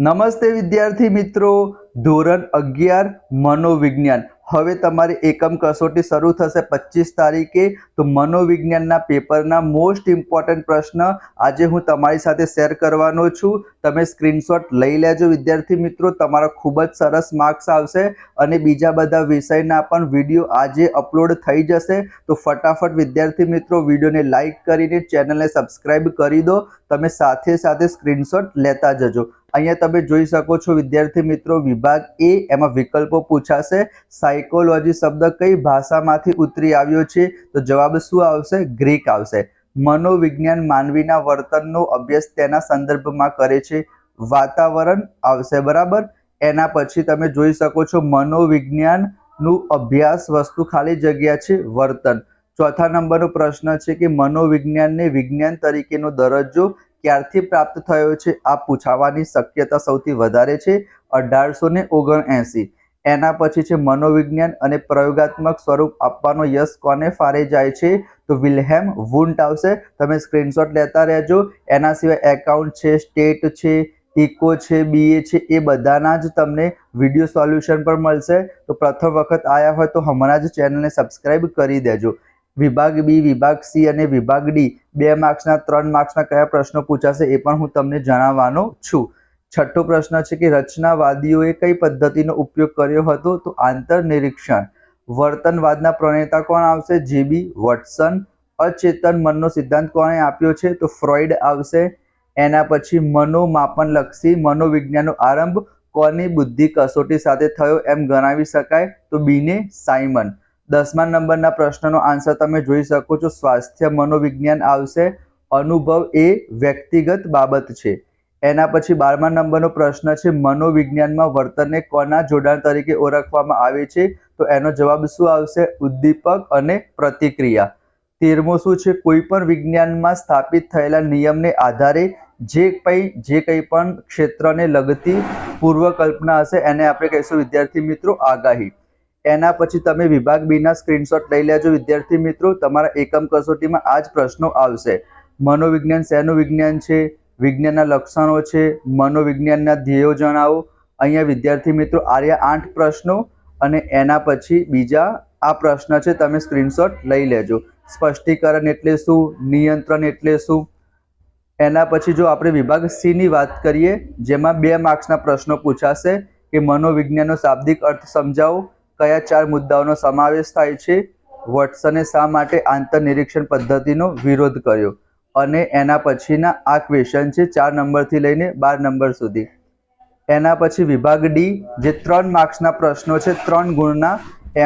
નમસ્તે વિદ્યાર્થી મિત્રો, ધોરણ 11 મનોવિજ્ઞાન. હવે તમારી એકમ કસોટી શરૂ થશે 25 તારીખે. તો મનોવિજ્ઞાનના પેપરના મોસ્ટ ઇમ્પોર્ટન્ટ પ્રશ્ન આજે હું તમારી સાથે શેર કરવાનો છું. તમે સ્ક્રીનશોટ લઈ લેજો વિદ્યાર્થી મિત્રો, તમારા ખૂબ જ સરસ માર્ક્સ આવશે અને બીજા બધા વિષયના પણ વિડીયો આજે અપલોડ થઈ જશે. તો ફટાફટ વિદ્યાર્થી મિત્રો વિડીયોને લાઈક કરીને ચેનલને સબસ્ક્રાઇબ કરી દો. તમે સાથે સાથે સ્ક્રીનશોટ લેતા જજો. અહીંયા તમે જોઈ શકો છો વિદ્યાર્થી મિત્રો, વિભાગ એ એમાં વિકલ્પો પૂછાશે. સાયકોલોજી શબ્દ કઈ ભાષામાંથી ઉતરી આવ્યો છે? તો જવાબ શું આવશે? ગ્રીક આવશે. મનોવિજ્ઞાન માનવીના વર્તનનો અભ્યાસ તેના સંદર્ભમાં કરે છે. વાતાવરણ આવશે, બરાબર. એના પછી તમે જોઈ શકો છો મનોવિજ્ઞાન નું અભ્યાસ વસ્તુ ખાલી જગ્યા છે વર્તન. ચોથા નંબરનો પ્રશ્ન છે કે મનોવિજ્ઞાનને વિજ્ઞાન તરીકેનો દરજ્જો ક્યારથી પ્રાપ્ત થયો છે? આ પૂછાવાની શક્યતા સૌથી વધારે છે 1879. એના પછી છે મનોવિજ્ઞાન અને પ્રયોગાત્મક સ્વરૂપ આપવાનો યશ કોને ફાળે જાય છે? તો વિલ્હેમ વુન્ટ આવશે. તમે સ્ક્રીનશોટ લેતા રહેજો. એના સિવાય એકાઉન્ટ છે, સ્ટેટ છે, ઇકો છે, બીએ છે, એ બધાના જ તમને વિડીયો સોલ્યુશન પર મળશે. તો પ્રથમ વખત આવ્યા હોય તો હમણાં જ ચેનલને સબસ્ક્રાઇબ કરી દેજો. વિભાગ બી, વિભાગ સી અને વિભાગ ડી 2 માર્ક્સના 3 માર્ક્સના કયા પ્રશ્નો પૂછાશે એ પણ હું તમને જણાવવાનો છું. છઠ્ઠો પ્રશ્ન છે કે રચનાવાદીઓએ કઈ પદ્ધતિનો ઉપયોગ કર્યો હતો? તો આંતરનિરીક્ષણ. વર્તનવાદના પ્રણેતા કોણ આવશે? જેબી વોટસન. અચેતન મનનો સિદ્ધાંત કોણે આપ્યો છે? તો ફ્રોઇડ આવશે. એના પછી મનોમાપનલક્ષી મનોવિજ્ઞાનનો આરંભ કોની બુદ્ધિ કસોટી સાથે થયો એમ ગણાવી શકાય? તો બીને સાયમન. 10મા નંબરના પ્રશ્નનો આન્સર તમે જોઈ શકો છો. સ્વાસ્થ્ય મનોવિજ્ઞાન આવશે. અનુભવ એ વ્યક્તિગત બાબત છે. એના પછી 12મા નંબરનો પ્રશ્ન છે મનોવિજ્ઞાનમાં વર્તનને કોના જોડાણ તરીકે ઓળખવામાં આવે છે? તો એનો જવાબ શું આવશે? ઉદ્દીપક અને પ્રતિક્રિયા. 13મો શું છે? કોઈ પણ વિજ્ઞાનમાં સ્થાપિત થયેલા નિયમને આધારે જે કંઈ પણ ક્ષેત્રને લગતી પૂર્વકલ્પના હશે એને આપણે કહીશું વિદ્યાર્થી મિત્રો આગાહી. એના પછી તમે વિભાગ બી ના સ્ક્રીનશોટ લઈ લેજો વિદ્યાર્થી મિત્રો. તમારા એકમ કસોટીમાં આ જ પ્રશ્નો આવશે. મનોવિજ્ઞાન શેનું વિજ્ઞાન છે? વિજ્ઞાનના લક્ષણો છે. મનોવિજ્ઞાનના ધ્યેયો જણાવો. અહીંયા વિદ્યાર્થી મિત્રો આર્યા 8 પ્રશ્નો અને એના પછી બીજા આ પ્રશ્ન છે, તમે સ્ક્રીનશોટ લઈ લેજો. સ્પષ્ટીકરણ એટલે શું? નિયંત્રણ એટલે શું? એના પછી જો આપણે વિભાગ સી ની વાત કરીએ, જેમાં 2 માર્ક્સના પ્રશ્નો પૂછાશે કે મનોવિજ્ઞાનનો શાબ્દિક અર્થ સમજાવો. કયા 4 મુદ્દાઓનો સમાવેશ થાય છે? વોટસને શા માટે આંતરનિરીક્ષણ પદ્ધતિનો વિરોધ કર્યો? અને એના પછીના આ ક્વેશ્ચન છે 4 નંબરથી લઈને 12 નંબર સુધી. એના પછી વિભાગ ડી, જે 3 માર્ક્સના પ્રશ્નો છે 3 ગુણના,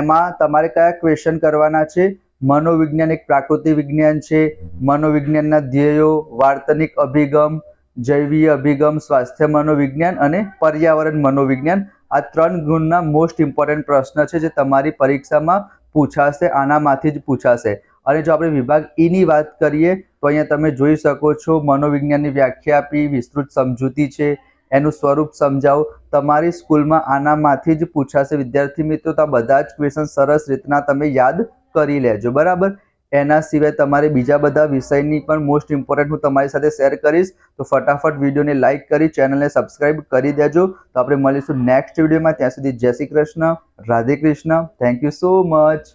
એમાં તમારે કયા ક્વેશ્ચન કરવાના છે? મનોવિજ્ઞાન એક પ્રાકૃતિક વિજ્ઞાન છે. મનોવિજ્ઞાનના ધ્યેયો, વાર્તનિક અભિગમ, જૈવીય અભિગમ, સ્વાસ્થ્ય મનોવિજ્ઞાન અને પર્યાવરણ મનોવિજ્ઞાન. આ 3 ગુણના મોસ્ટ ઇમ્પોર્ટન્ટ પ્રશ્ન છે જે તમારી પરીક્ષામાં પૂછાશે, આનામાંથી જ પૂછાશે. અને જો આપણે વિભાગ ઈ ની વાત કરીએ તો અહીંયા તમે જોઈ શકો છો મનોવિજ્ઞાનની વ્યાખ્યા આપી, વિસ્તૃત સમજૂતી છે, એનું સ્વરૂપ સમજાવો. તમારી સ્કૂલમાં આનામાંથી જ પૂછાશે વિદ્યાર્થી મિત્રો. તો આ બધા જ ક્વેશ્ચન સરસ રીતના તમે યાદ કરી લેજો, બરાબર. એના સિવાય તમારે બીજા બધા વિષયની પણ મોસ્ટ ઇમ્પોર્ટન્ટ હું તમારી સાથે શેર કરીશ. તો ફટાફટ વિડીયોને લાઇક કરી ચેનલને સબસ્ક્રાઇબ કરી દેજો. તો આપણે મળીશું નેક્સ્ટ વિડીયોમાં. ત્યાં સુધી જય Shri Krishna, Radhe Krishna. Thank you so much.